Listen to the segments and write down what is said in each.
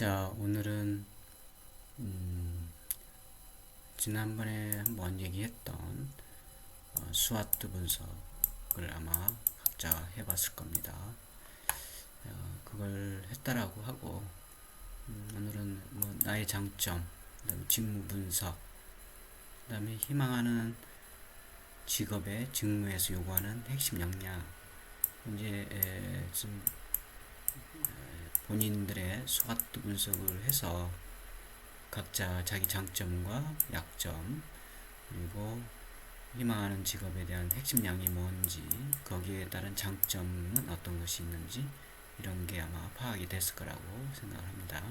자, 오늘은 지난번에 한번 얘기했던 스와트 분석을 아마 각자 해봤을 겁니다. 그걸 했다라고 하고 오늘은 뭐 나의 장점, 그다음에 직무 분석, 그다음에 희망하는 직업의 직무에서 요구하는 핵심 역량, 이제 좀 본인들의 스와트 분석을 해서 각자 자기 장점과 약점, 그리고 희망하는 직업에 대한 핵심량이 뭔지, 거기에 따른 장점은 어떤 것이 있는지, 이런 게 아마 파악이 됐을 거라고 생각을 합니다.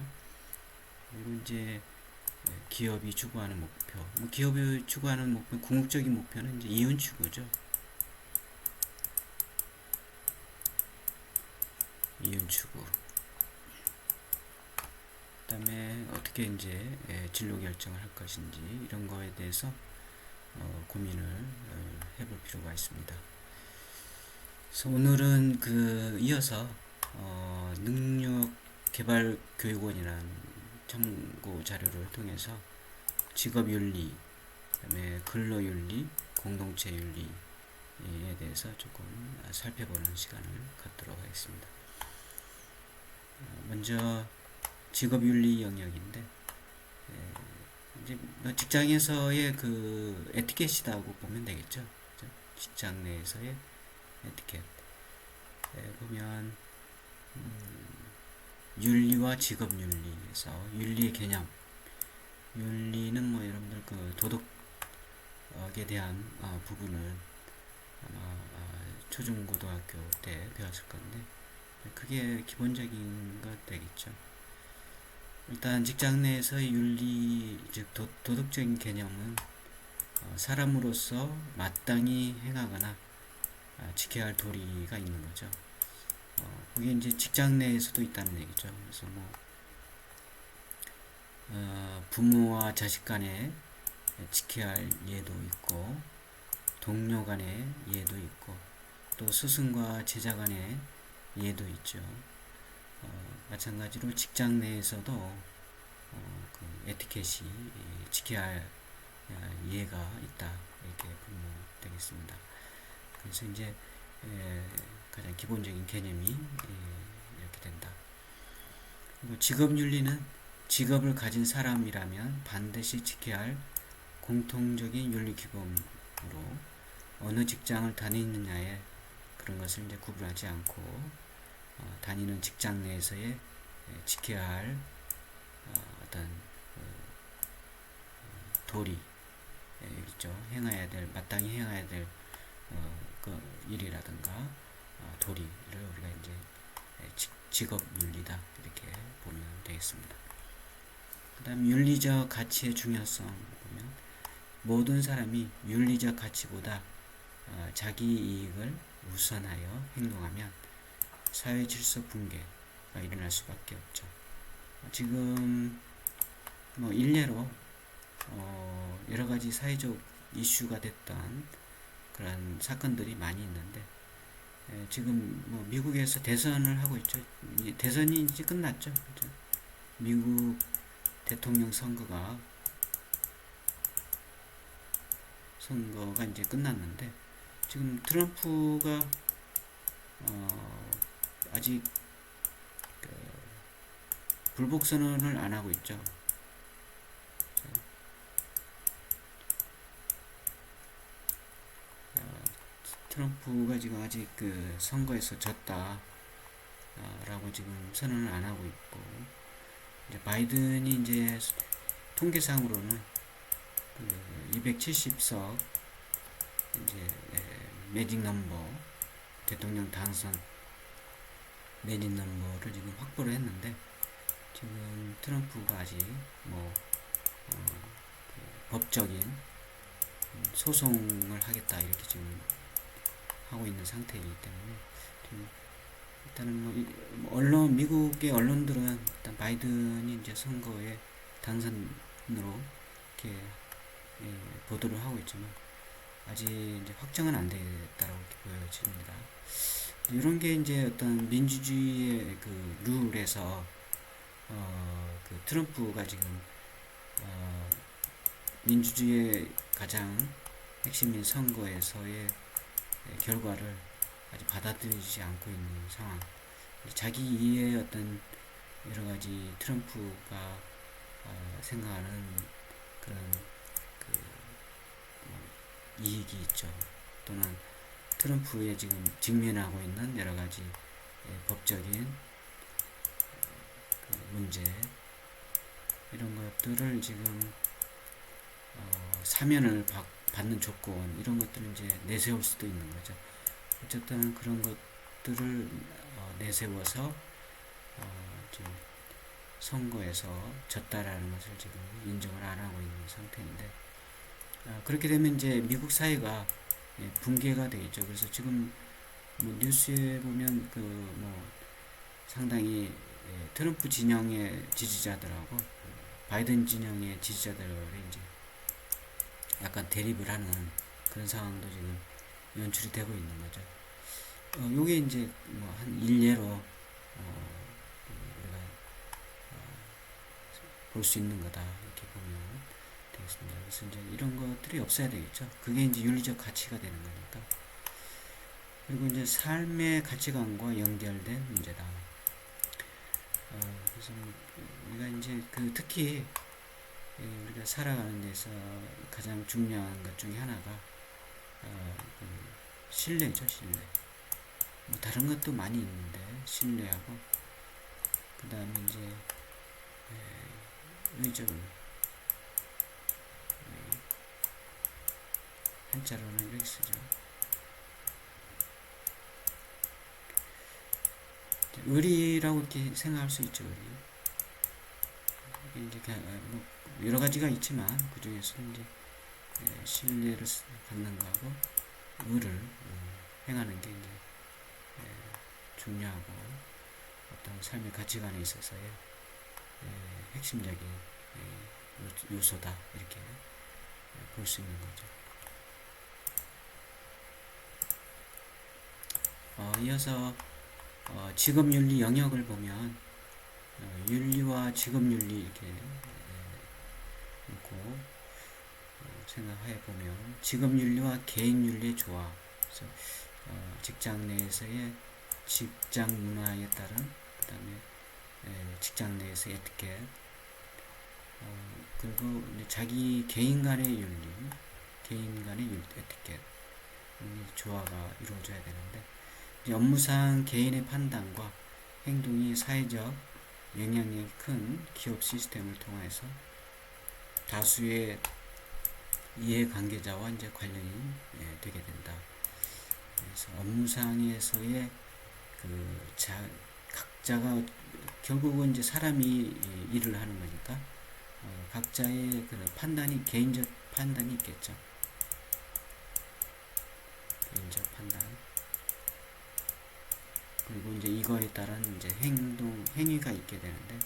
그리고 이제 기업이 추구하는 목표, 기업이 추구하는 목표, 궁극적인 목표는 이제 이윤 추구죠. 이윤 추구. 그다음에 어떻게 이제 진로 결정을 할 것인지, 이런 거에 대해서 고민을 해볼 필요가 있습니다. 그래서 오늘은 이어서 능력개발교육원이라는 참고 자료를 통해서 직업윤리, 그다음에 근로윤리, 공동체윤리에 대해서 조금 살펴보는 시간을 갖도록 하겠습니다. 먼저 직업윤리 영역인데, 이제 직장에서의 에티켓이라고 보면 되겠죠. 직장 내에서의 에티켓. 보면 윤리와 직업윤리에서 윤리의 개념. 윤리는 뭐 여러분들 도덕에 대한 부분을 아마 초중고등학교 때 배웠을 건데, 그게 기본적인 것 되겠죠. 일단 직장 내에서의 윤리, 즉 도덕적인 개념은 사람으로서 마땅히 행하거나 지켜야 할 도리가 있는 거죠. 그게 이제 직장 내에서도 있다는 얘기죠. 그래서 부모와 자식 간에 지켜야 할 예도 있고, 동료 간의 예도 있고, 또 스승과 제자 간의 예도 있죠. 마찬가지로 직장 내에서도 에티켓이 지켜야 할 예가 있다, 이렇게 보면 되겠습니다. 그래서 이제 가장 기본적인 개념이 이렇게 된다. 그리고 직업윤리는 직업을 가진 사람이라면 반드시 지켜야 할 공통적인 윤리 규범으로 어느 직장을 다니느냐에 그런 것을 이제 구분하지 않고 다니는 직장 내에서의 지켜야 할 어떤 도리, 있죠. 행해야 될, 마땅히 행해야 될 일이라든가 도리를 우리가 이제 직업 윤리다, 이렇게 보면 되겠습니다. 그다음 윤리적 가치의 중요성 보면 모든 사람이 윤리적 가치보다 자기 이익을 우선하여 행동하면 사회 질서 붕괴가 일어날 수밖에 없죠. 지금 일례로 여러 가지 사회적 이슈가 됐던 그런 사건들이 많이 있는데, 지금 미국에서 대선을 하고 있죠. 대선이 이제 끝났죠. 그렇죠? 미국 대통령 선거가 이제 끝났는데, 지금 트럼프가 아직 불복 선언을 안 하고 있죠. 트럼프가 지금 아직 선거에서 졌다 라고 지금 선언을 안 하고 있고, 이제 바이든이 이제 통계상으로는 270석 이제 매직 넘버, 대통령 당선 매직 넘버를 지금 확보를 했는데, 지금 트럼프가 아직 법적인 소송을 하겠다, 이렇게 지금 하고 있는 상태이기 때문에, 일단은 미국의 언론들은 일단 바이든이 이제 선거에 당선으로 이렇게 보도를 하고 있지만, 아직 이제 확정은 안 됐다라고 이렇게 보여집니다. 이런 게 이제 어떤 민주주의의 룰에서 그 트럼프가 지금 민주주의의 가장 핵심인 선거에서의 결과를 아직 받아들이지 않고 있는 상황. 자기 이해의 어떤 여러 가지 트럼프가 생각하는 그런 그 이익이 있죠. 또는 트럼프에 지금 직면하고 있는 여러 가지 법적인 그 문제 이런 것들을 지금 사면을 받는 조건 이런 것들을 이제 내세울 수도 있는 거죠. 어쨌든 그런 것들을 내세워서 지금 선거에서 졌다라는 것을 지금 인정을 안 하고 있는 상태인데 그렇게 되면 이제 미국 사회가 붕괴가 되겠죠. 그래서 지금 뭐 뉴스에 보면 그 뭐 상당히 트럼프 진영의 지지자들하고 바이든 진영의 지지자들이 이제 약간 대립을 하는 그런 상황도 지금 연출이 되고 있는 거죠. 요게 이제 뭐 한 일례로 우리가 볼 수 있는 거다 이렇게 보면 되겠습니다. 그래서 이제 이런 것들이 없어야 되겠죠. 그게 이제 윤리적 가치가 되는 거니까. 그리고 이제 삶의 가치관과 연결된 문제다. 그래서 우리가 이제 그 특히 우리가 살아가는 데서 가장 중요한 것 중에 하나가 그 신뢰죠, 신뢰. 뭐 다른 것도 많이 있는데 신뢰하고 그 다음에 이제 의적은 한자로는 이렇게 쓰죠. 의리라고 이렇게 생각할 수 있죠, 의리. 이제 뭐 여러 가지가 있지만 그 중에서 이제 신뢰를 갖는 거하고 의를 행하는 게 이제 중요하고 어떤 삶의 가치관에 있어서의 핵심적인 요소다 이렇게 볼 수 있는 거죠. 이어서 직업윤리 영역을 보면 윤리와 직업윤리 이렇게 놓고 생각해 보면 직업윤리와 개인윤리의 조화, 그래서 직장 내에서의 직장 문화에 따른 그 다음에 직장 내에서의 에티켓 그리고 자기 개인 간의 윤리, 개인 간의 에티켓 조화가 이루어져야 되는데 업무상 개인의 판단과 행동이 사회적 영향력이 큰 기업 시스템을 통해서 다수의 이해관계자와 이제 관련이 되게 된다. 그래서 업무상에서의 그 각자가 결국은 이제 사람이 일을 하는 거니까 각자의 그런 판단이 개인적 판단이 있겠죠. 개인적 판단. 그리고 이제 이거에 따른 이제 행위가 있게 되는데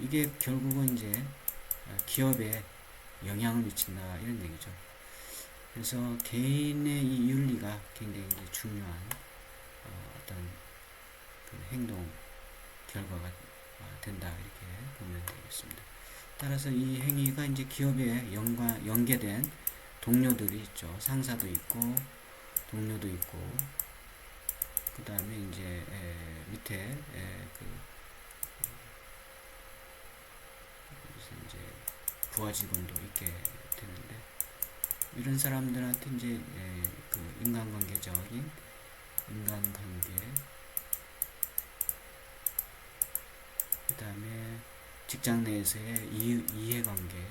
이게 결국은 이제 기업에 영향을 미친다 이런 얘기죠. 그래서 개인의 이 윤리가 굉장히 이제 중요한 어떤 그 행동 결과가 된다 이렇게 보면 되겠습니다. 따라서 이 행위가 이제 기업에 연계된 동료들이 있죠. 상사도 있고 동료도 있고 그 다음에 이제 밑에 이제 부하 직원도 있게 되는데 이런 사람들한테 이제 그 인간관계적인 인간관계 그 다음에 직장 내에서의 이해관계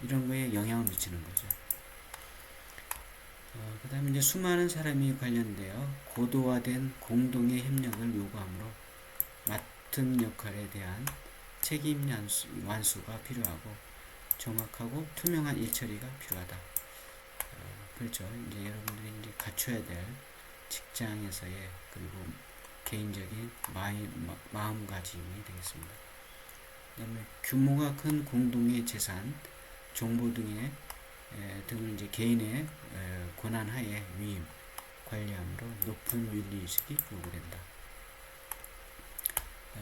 이런 거에 영향을 미치는 거죠. 그 다음에 이제 수많은 사람이 관련되어 고도화된 공동의 협력을 요구하므로 맡은 역할에 대한 책임 완수가 필요하고 정확하고 투명한 일처리가 필요하다. 그렇죠. 이제 여러분들이 이제 갖춰야 될 직장에서의 그리고 개인적인 마음가짐이 되겠습니다. 그 다음에 규모가 큰 공동의 재산, 정보 등을 이제 개인의 권한하에 위임, 관리함으로 높은 윤리의식이 요구된다.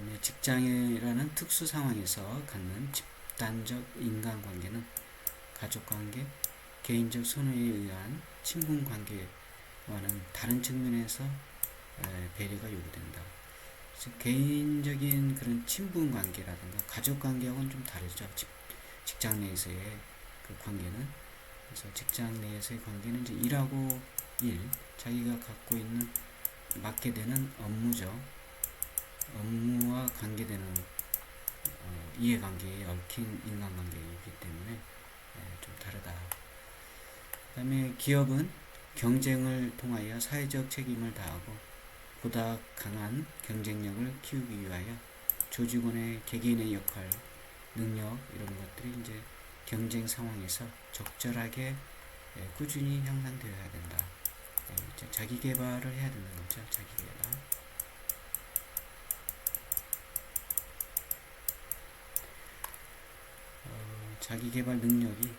그다음에 직장이라는 특수 상황에서 갖는 집단적 인간관계는 가족관계, 개인적 선호에 의한 친분관계와는 다른 측면에서 배려가 요구된다. 즉 개인적인 그런 친분관계라든가 가족관계하고는 좀 다르죠. 직장 내에서의 그 관계는. 그래서 직장 내에서의 관계는 이제 일하고 자기가 갖고 있는 맡게 되는 업무죠. 업무와 관계되는 이해관계에 얽힌 인간관계이기 때문에 좀 다르다. 그 다음에 기업은 경쟁을 통하여 사회적 책임을 다하고 보다 강한 경쟁력을 키우기 위하여 조직원의 개개인의 역할, 능력 이런 것들이 이제 경쟁 상황에서 적절하게 꾸준히 향상되어야 된다. 자기 개발을 해야 되는 거죠. 자기 개발. 자기 개발 능력이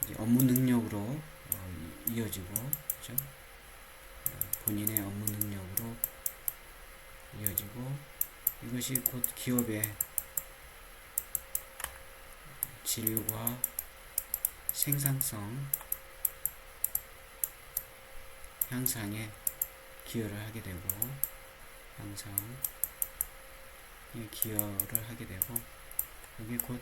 이제 업무 능력으로 이어지고, 그죠? 본인의 업무 능력으로 이어지고, 이것이 곧 기업의 질과 생산성 향상에 기여를 하게 되고, 이게 곧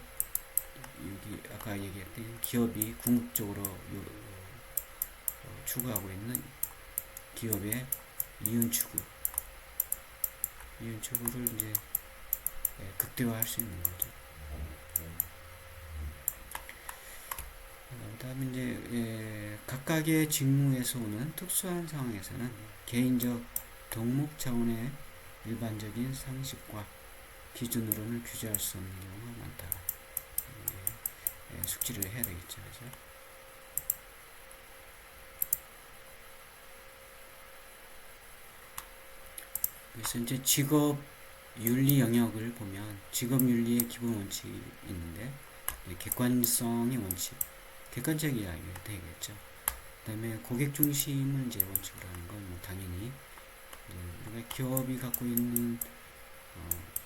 여기 아까 얘기했던 기업이 궁극적으로 추구하고 있는 기업의 이윤 추구를 이제 극대화할 수 있는 거죠. 그다음에 이제 각각의 직무에서 오는 특수한 상황에서는 개인적 덕목 차원의 일반적인 상식과 기준으로는 규제할 수 없는 경우가 많다. 숙지를 해야 되겠죠, 그죠? 그래서 이제 직업 윤리 영역을 보면 직업 윤리의 기본 원칙이 있는데 객관성의 원칙, 객관적이야 되겠죠. 그다음에 고객 중심을 이제 원칙으로 하는 건 뭐 당연히 우리가 기업이 갖고 있는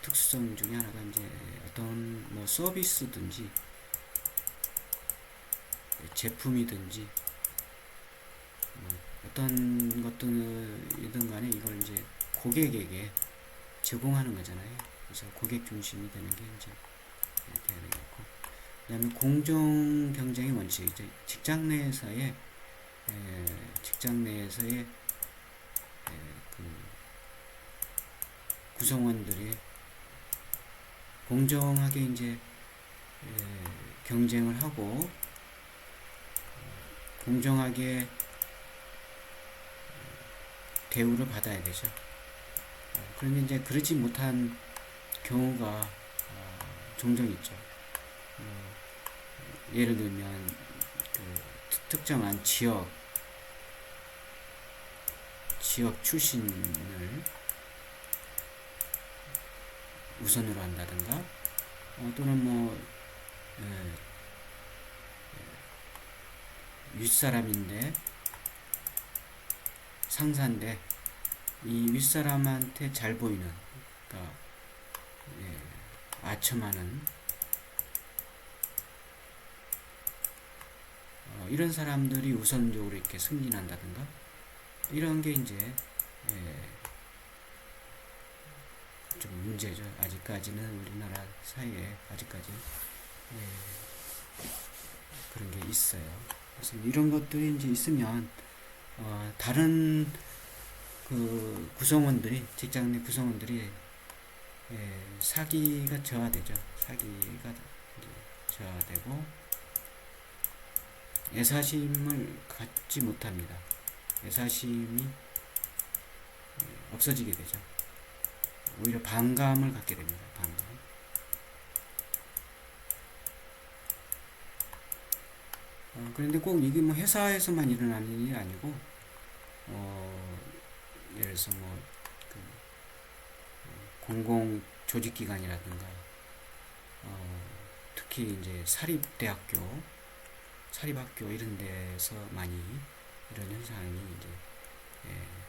특수성 중에 하나가 이제 어떤 뭐 서비스든지 제품이든지 어떤 것들이든 간에 이걸 이제 고객에게 제공하는 거잖아요. 그래서 고객 중심이 되는 게 이제 돼야 되겠고, 그 다음에 공정 경쟁의 원칙, 이제 직장 내에서의 그 구성원들이 공정하게 이제 경쟁을 하고 공정하게 대우를 받아야 되죠. 그런데 이제 그러지 못한 경우가 종종 있죠. 예를 들면 그 특정한 지역 출신을 우선으로 한다든가 또는 뭐 윗사람인데 상사인데 이 윗사람한테 잘 보이는, 그러니까 아첨하는 이런 사람들이 우선적으로 이렇게 승진한다든가 이런 게 이제 좀 문제죠. 아직까지는 우리나라 사회에 아직까지 그런 게 있어요. 그래서 이런 것들이 이제 있으면 다른 그 구성원들이, 직장 내 구성원들이 사기가 저하되죠. 사기가 저하되고 애사심을 갖지 못합니다. 애사심이 없어지게 되죠. 오히려 반감을 갖게 됩니다. 반감. 그런데 꼭 이게 뭐 회사에서만 일어나는 일이 아니고 예를 들어서 그 공공 조직기관이라든가 특히 이제 사립학교 이런 데서 많이 이런 현상이 이제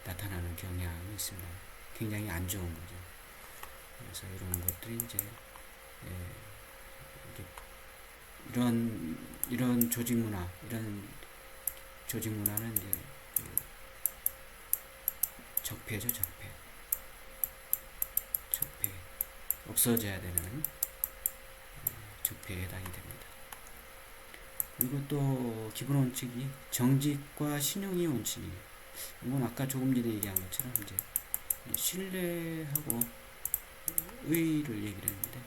나타나는 경향이 있습니다. 굉장히 안 좋은 거죠. 그래서 이런 것들이 이제 이게 이런 조직 문화, 이런 조직 문화는 이제 그 적폐죠, 적폐. 없어져야 되는 적폐에 해당이 됩니다. 그리고 또 기본 원칙이 정직과 신용의 원칙이, 이건 아까 조금 전에 얘기한 것처럼 이제 신뢰하고 의의를 얘기를 했는데,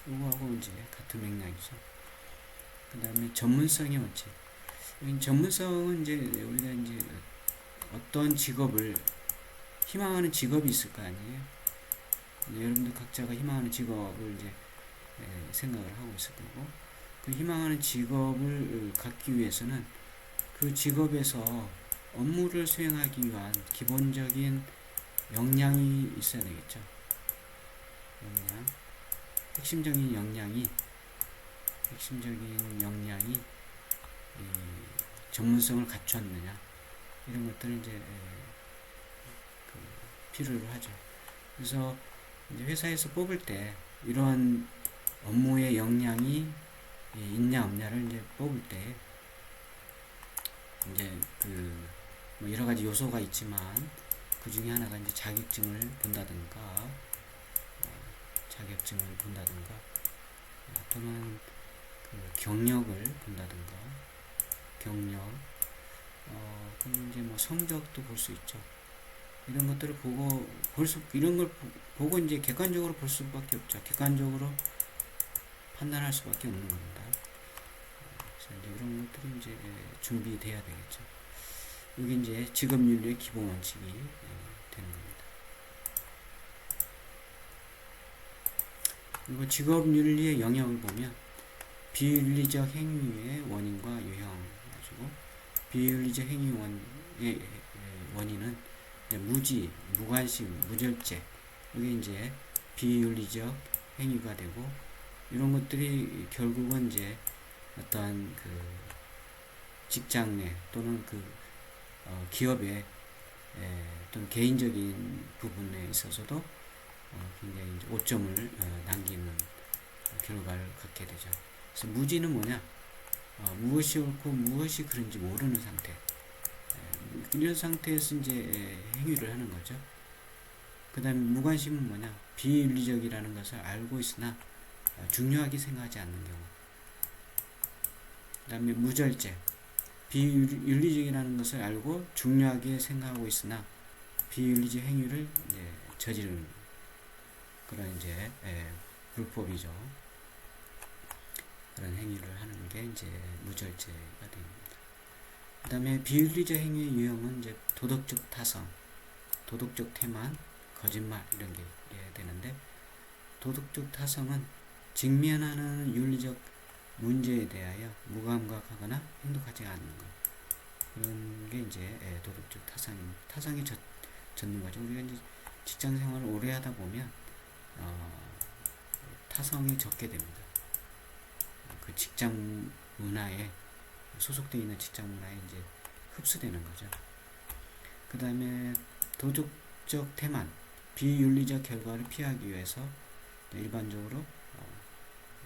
이거하고 이제 같은 맥락이죠. 그 다음에 전문성의 원칙. 전문성은 이제 우리가 이제 어떤 직업을 희망하는 직업이 있을 거 아니에요. 여러분들 각자가 희망하는 직업을 이제 생각을 하고 있을 거고, 그 희망하는 직업을 갖기 위해서는 그 직업에서 업무를 수행하기 위한 기본적인 역량이 있어야 되겠죠. 역량, 핵심적인 역량이 전문성을 갖췄느냐, 이런 것들을 이제 필요로 하죠. 그래서 이제 회사에서 뽑을 때 이러한 업무의 역량이 있냐 없냐를 이제 뽑을 때 이제 뭐 여러 가지 요소가 있지만, 그 중에 하나가 이제 자격증을 본다든가 또는 경력을 본다든가, 그럼 이제 뭐 성적도 볼 수 있죠. 이런 것들을 이런 걸 보고 이제 객관적으로 볼 수밖에 없죠. 객관적으로 판단할 수밖에 없는 겁니다. 그래서 이제 이런 것들이 이제 준비돼야 되겠죠. 이게 이제 직업윤리의 기본 원칙이 되는 겁니다. 그리고 직업윤리의 영역을 보면 비윤리적 행위의 원인과 유형 가지고, 비윤리적 행위의 원인은 무지, 무관심, 무절제, 이게 이제 비윤리적 행위가 되고, 이런 것들이 결국은 이제 어떠한 직장 내 또는 기업의 또는 개인적인 부분에 있어서도 굉장히 이제 오점을 남기는 결과를 갖게 되죠. 그래서 무지는 뭐냐? 무엇이 옳고 무엇이 그른지 모르는 상태. 이런 상태에서 이제 행위를 하는 거죠. 그 다음에 무관심은 뭐냐? 비윤리적이라는 것을 알고 있으나 중요하게 생각하지 않는 경우. 그 다음에 무절제. 비윤리적이라는 것을 알고 중요하게 생각하고 있으나 비윤리적 행위를 이제 저지르는 그런 이제 불법이죠. 그런 행위를 하는 게 이제 무절제가 됩니다. 그 다음에 비윤리적 행위의 유형은 이제 도덕적 타성, 도덕적 태만, 거짓말, 이런 게 되는데, 도덕적 타성은 직면하는 윤리적 문제에 대하여 무감각하거나 행동하지 않는 것, 그런 게 이제 도덕적 타성입니다. 타성이 젖는 거죠. 우리가 이제 직장 생활을 오래 하다 보면 타성이 젖게 됩니다. 그 직장 문화에 소속되어 있는 직장 문화에 이제 흡수되는 거죠. 그 다음에 도덕적 태만, 비윤리적 결과를 피하기 위해서 일반적으로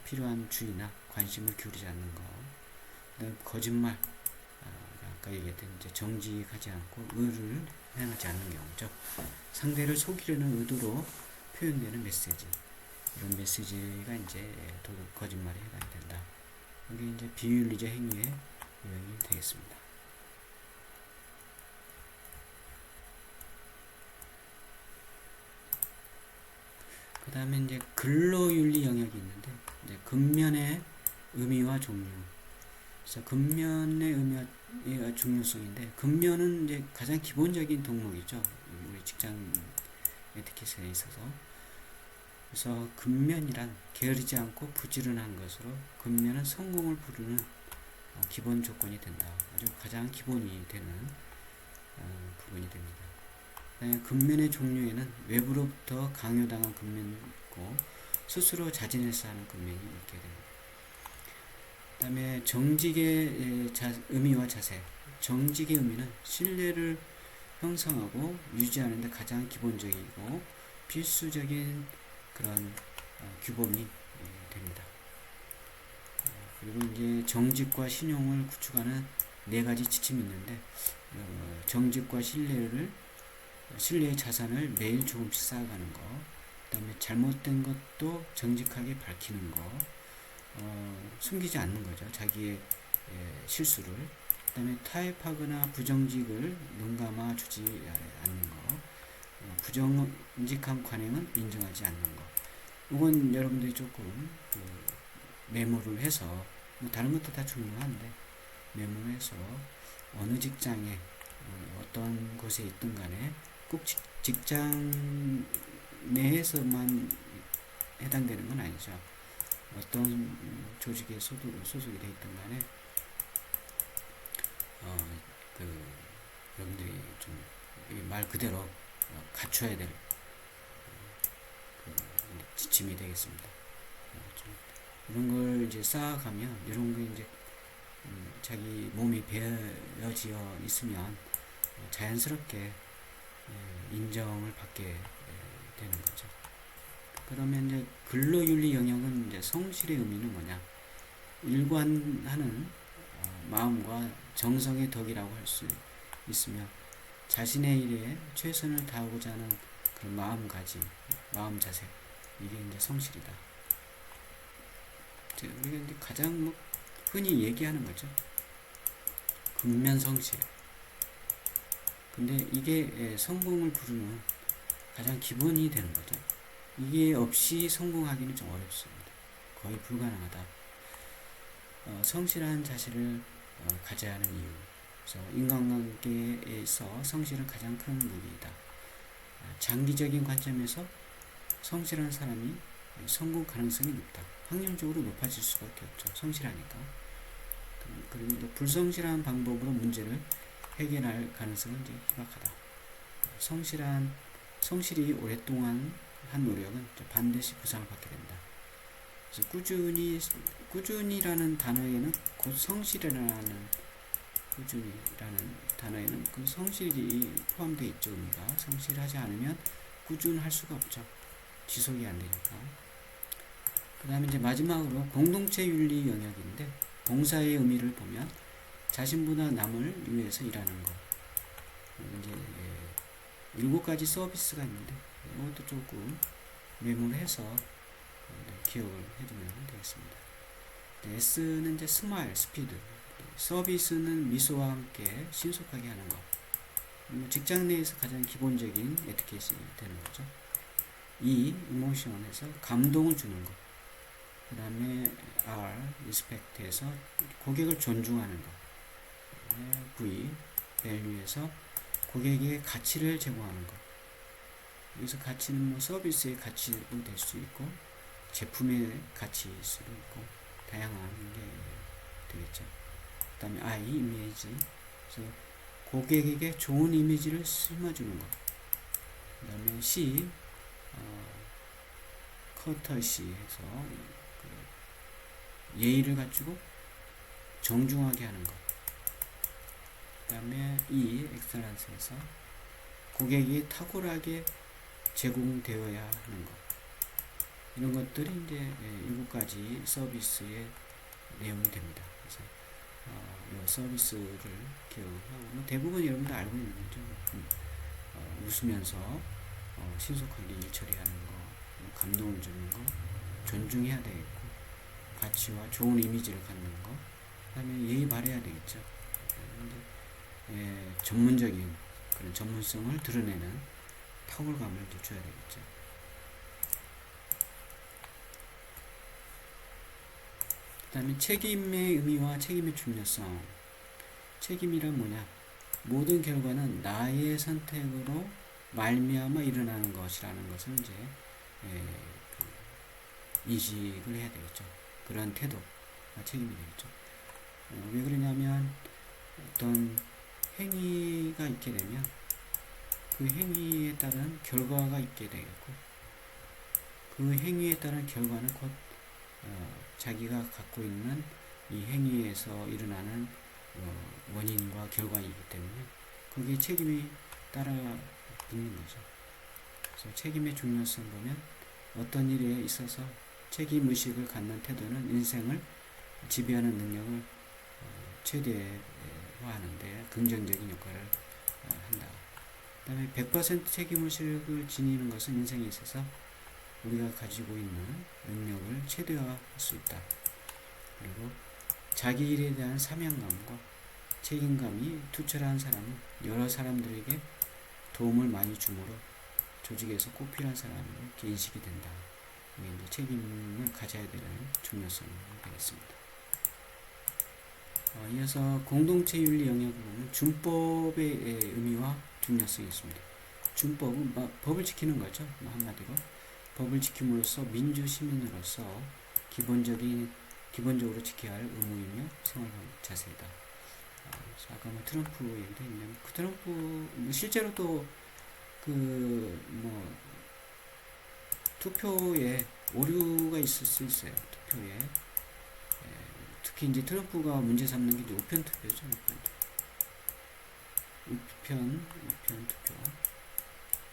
필요한 주의나 관심을 기울이지 않는 것. 그다음에 거짓말, 아까 얘기했던 이제 정직하지 않고 의를 행하지 않는 경우죠. 상대를 속이려는 의도로 표현되는 메시지, 이런 메시지가 이제 거짓말에 해당이 된다. 이게 이제 비윤리적 행위의 유형이 되겠습니다. 그 다음에 이제 근로윤리 영역이 있는데, 이제 근면의 의미와 종류. 그래서 근면의 의미와 중요성인데, 근면은 이제 가장 기본적인 덕목이죠. 우리 직장 에티켓에 있어서. 그래서 근면이란 게으르지 않고 부지런한 것으로, 근면은 성공을 부르는 기본 조건이 된다. 아주 가장 기본이 되는 부분이 됩니다. 근면의 종류에는 외부로부터 강요당한 근면이 있고, 스스로 자진해서 하는 근면이 있게 됩니다. 그 다음에 정직의 의미와 자세. 정직의 의미는 신뢰를 형성하고 유지하는 데 가장 기본적이고 필수적인 그런 규범이 됩니다. 그리고 이제 정직과 신용을 구축하는 네 가지 지침이 있는데, 정직과 신뢰의 자산을 매일 조금씩 쌓아가는 거, 그 다음에 잘못된 것도 정직하게 밝히는 거, 숨기지 않는 거죠. 자기의 실수를. 그 다음에 타협하거나 부정직을 눈감아 주지 않는 거, 부정직한 관행은 인정하지 않는 거. 이건 여러분들이 조금 메모를 해서, 뭐 다른 것도 다 중요한데 메모를 해서 어느 직장에 어떤 곳에 있든 간에 꼭 직장 내에서만 해당되는 건 아니죠. 어떤 조직에 소속이 되어 있든 간에 여러분들이 좀 말 그대로 갖춰야 될 지침이 되겠습니다. 이런 걸 이제 쌓아가면, 이런 게 이제 자기 몸이 배어지어 있으면 자연스럽게 인정을 받게 되는 거죠. 그러면 이제 근로윤리 영역은 이제 성실의 의미는 뭐냐? 일관하는 마음과 정성의 덕이라고 할 수 있으며, 자신의 일에 최선을 다하고자 하는 그런 마음가짐, 마음 자세, 이게 이제 성실이다. 우리가 이제 가장 흔히 얘기하는 거죠. 근면성실. 근데 이게 성공을 부르는 가장 기본이 되는 거죠. 이게 없이 성공하기는 좀 어렵습니다. 거의 불가능하다. 성실한 자세를 가져야 하는 이유. 그래서 인간관계에서 성실은 가장 큰 무기이다. 장기적인 관점에서 성실한 사람이 성공 가능성이 높다. 확률적으로 높아질 수밖에 없죠. 성실하니까. 그리고 또 불성실한 방법으로 문제를 해결할 가능성은 이제 희박하다. 성실이 오랫동안 한 노력은 반드시 보상을 받게 된다. 그래서 꾸준히라는 단어에는 곧 성실이라는 그 성실이 포함되어 있죠. 의미가 성실하지 않으면 꾸준할 수가 없죠. 지속이 안 되니까. 그 다음에 이제 마지막으로 공동체 윤리 영역인데, 봉사의 의미를 보면 자신보다 남을 위해서 일하는 것. 이제 7가지 서비스가 있는데, 이것도 조금 메모를 해서 기억을 해두면 되겠습니다. S는 이제 스마일, 스피드. 서비스는 미소와 함께 신속하게 하는 것. 직장 내에서 가장 기본적인 에티켓이 되는 거죠. 이모션에서 감동을 주는 것. 그 다음에 respect에서 고객을 존중하는 것. value에서 고객에게 가치를 제공하는 것. 여기서 가치는 서비스의 가치도 될 수 있고, 제품의 가치일 수도 있고, 다양한 게 되겠죠. 그 다음에 이미지. 그래서 고객에게 좋은 이미지를 심어주는 것. 그 다음에 C, 커터시에서 예의를 갖추고 정중하게 하는 것. 그 다음에 엑셀런스에서 고객이 탁월하게 제공되어야 하는 것. 이런 것들이 이제 7가지 서비스의 내용이 됩니다. 그래서 이 서비스를 기억하고, 대부분 여러분들 알고 있는 거죠. 웃으면서 신속하게 일 처리하는 거, 감동을 주는 거, 존중해야 되겠고, 가치와 좋은 이미지를 갖는 거, 그 다음에 예의 바래야 되겠죠. 전문적인 그런 전문성을 드러내는 탁월감을 또 줘야 되겠죠. 그 다음에 책임의 의미와 책임의 중요성. 책임이란 뭐냐? 모든 결과는 나의 선택으로 말미암아 일어나는 것이라는 것을 이제 인식을 해야 되겠죠. 그런 태도가 책임이 되겠죠. 왜 그러냐면, 어떤 행위가 있게 되면 그 행위에 따른 결과가 있게 되겠고, 그 행위에 따른 결과는 곧 자기가 갖고 있는 이 행위에서 일어나는 원인과 결과이기 때문에 거기에 책임이 따라 붙는 거죠. 그래서 책임의 중요성 보면 어떤 일에 있어서 책임의식을 갖는 태도는 인생을 지배하는 능력을 최대화하는데 긍정적인 역할을 한다. 그 다음에 100% 책임의식을 지니는 것은 인생에 있어서 우리가 가지고 있는 능력을 최대화할 수 있다. 그리고 자기 일에 대한 사명감과 책임감이 투철한 사람은 여러 사람들에게 도움을 많이 주므로 조직에서 꼭 필요한 사람으로 인식이 된다. 이게 이제 책임을 가져야 되는 중요성이 되겠습니다. 이어서 공동체 윤리 영역을 보면 준법의 의미와 중요성이 있습니다. 준법은 법을 지키는 거죠. 한마디로 법을 지킴으로써 민주 시민으로서 기본적으로 지켜야 할 의무이며 생활 자세이다. 아까 트럼프 얘기도 있는데 그 트럼프 실제로도 투표에 오류가 있을 수 있어요. 투표에 특히 이제 트럼프가 문제 삼는 게 이제 우편 투표죠. 우편 투표.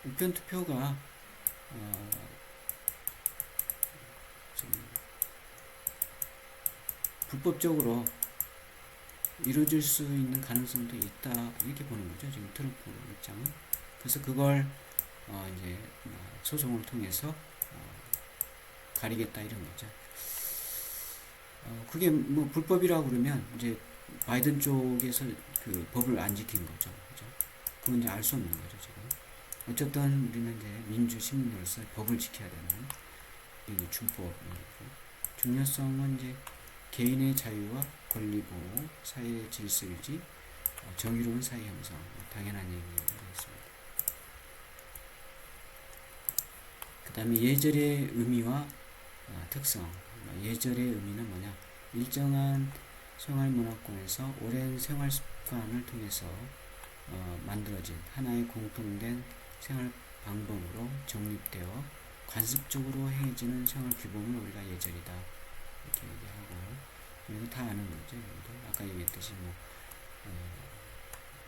우편 투표가 불법적으로 이루어질 수 있는 가능성도 있다 이렇게 보는 거죠. 지금 트럼프 입장은. 그래서 그걸 이제 소송을 통해서 가리겠다 이런 거죠. 그게 뭐 불법이라고 그러면 이제 바이든 쪽에서 그 법을 안 지킨 거죠. 그죠? 그건 이제 알 수 없는 거죠, 지금. 어쨌든 우리는 이제 민주 시민으로서 법을 지켜야 되는 이게 준법이고 중요성은 이제 개인의 자유와 권리 보호, 사회 질서 유지, 정의로운 사회 형성, 당연한 얘기겠습니다. 그 다음에 예절의 의미와 특성. 예절의 의미는 뭐냐? 일정한 생활 문화권에서 오랜 생활 습관을 통해서 만들어진 하나의 공통된 생활 방법으로 정립되어 관습적으로 행해지는 생활 규범을 우리가 예절이다 이렇게 얘기하고, 이거 다 아는 거죠. 아까 얘기했듯이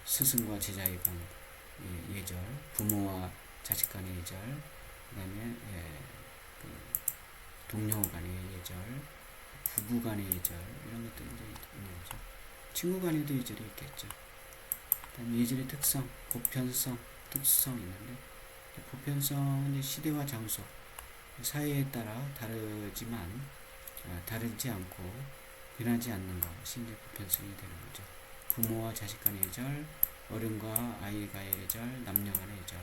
스승과 제자의 예절, 부모와 자식 간의 예절, 그 다음에 동료 간의 예절, 부부 간의 예절, 이런 것들이 이제 있는 거죠. 친구 간에도 예절이 있겠죠. 그 다음에 예절의 특성, 보편성, 특수성이 있는데, 보편성은 이제 시대와 장소, 사회에 따라 다르지 않고 변하지 않는 것이 이제 보편성이 되는 거죠. 부모와 자식 간의 예절, 어른과 아이가의 예절, 남녀 간의 예절.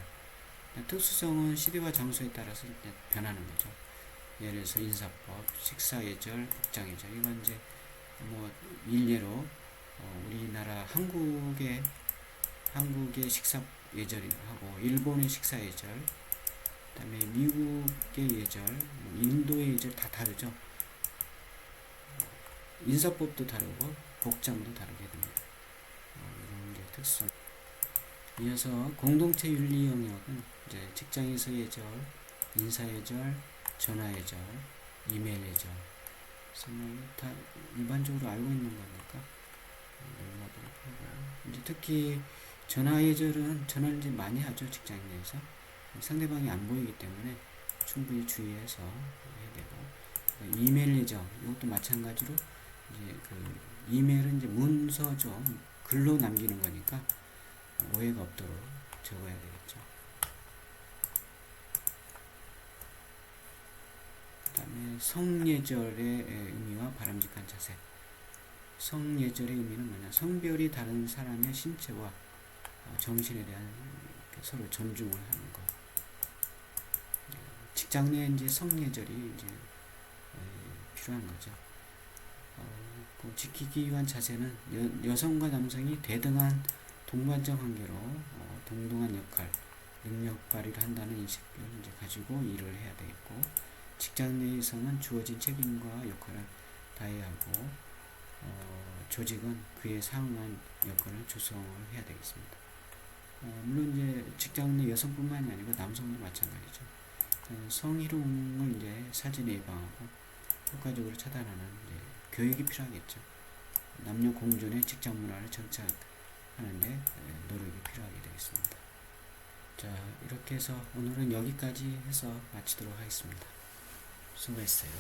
특수성은 시대와 장소에 따라서 변하는 거죠. 예를 들어서 인사법, 식사예절, 복장예절. 이건 이제 일례로 우리나라 한국의 식사 예절하고 일본의 식사 예절, 그다음에 미국의 예절, 인도의 예절 다 다르죠. 인사법도 다르고 복장도 다르게 됩니다. 이런 게 특성. 이어서 공동체 윤리 영역은 이제 직장에서 예절, 인사 예절, 전화 예절, 이메일 예절. 그래서 다 일반적으로 알고 있는 거니까 넘어가도록 하고, 이제 특히 전화 예절은 전화를 이제 많이 하죠. 직장 내에서 상대방이 안 보이기 때문에 충분히 주의해서 해야 되고, 이메일 예절 이것도 마찬가지로 이제 이메일은 이제 문서죠. 글로 남기는 거니까 오해가 없도록 적어야 되겠죠. 그 다음에 성예절의 의미와 바람직한 자세. 성예절의 의미는 뭐냐? 성별이 다른 사람의 신체와 정신에 대한 서로 존중을 하는 것. 직장 내에 이제 성예절이 이제 필요한 거죠. 지키기 위한 자세는 여성과 남성이 대등한 동반적 관계로 동등한 역할, 능력 발휘를 한다는 인식을 이제 가지고 일을 해야 되겠고, 직장 내에서는 주어진 책임과 역할을 다해야 하고, 조직은 그에 상응한 여건을 조성을 해야 되겠습니다. 물론 이제 직장 내 여성뿐만이 아니고 남성도 마찬가지죠. 성희롱을 이제 사전에 예방하고 효과적으로 차단하는 이제 교육이 필요하겠죠. 남녀 공존의 직장 문화를 정착하는데 노력이 필요하게 되겠습니다. 자, 이렇게 해서 오늘은 여기까지 해서 마치도록 하겠습니다. 수고했어요.